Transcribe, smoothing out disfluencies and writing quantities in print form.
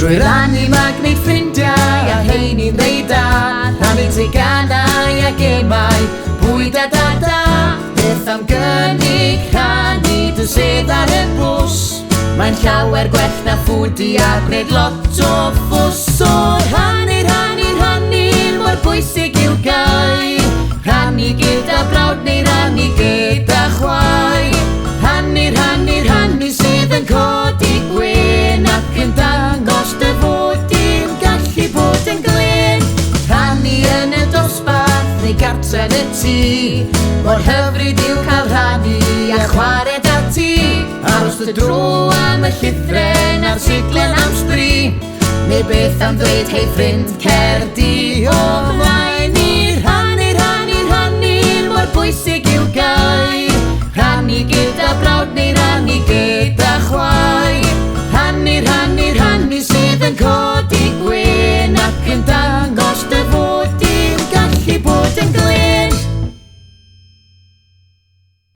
Drwy rannu mae gwneud ffrindiau a heini'n ddeud da, rhannu teganau a gemau, bwyd a dada. Beth am gynnig rhannu dy sedd ar y bws, mae'n llawer gwell na ffwdi a gwneud lot o ffws. So rhannu, rhannu, rhannu, mor bwysig i'w gau. Rhannu gyda brawd neu rhannu gyda chwaer. Rhannu, rhannu, rhannu sydd yn codi gwyn ac yn dangos dy fod i'n gallu bod yn glyn. Rhannu yn y dosbarth neu gartre yn y tŷ, mor hyfryd i'w cael rhannu a chwarae da ti. Aros dy dro am y llythren a'r siglen am sbri, neu beth am ddweud hei ffrind cer di o flaen i'r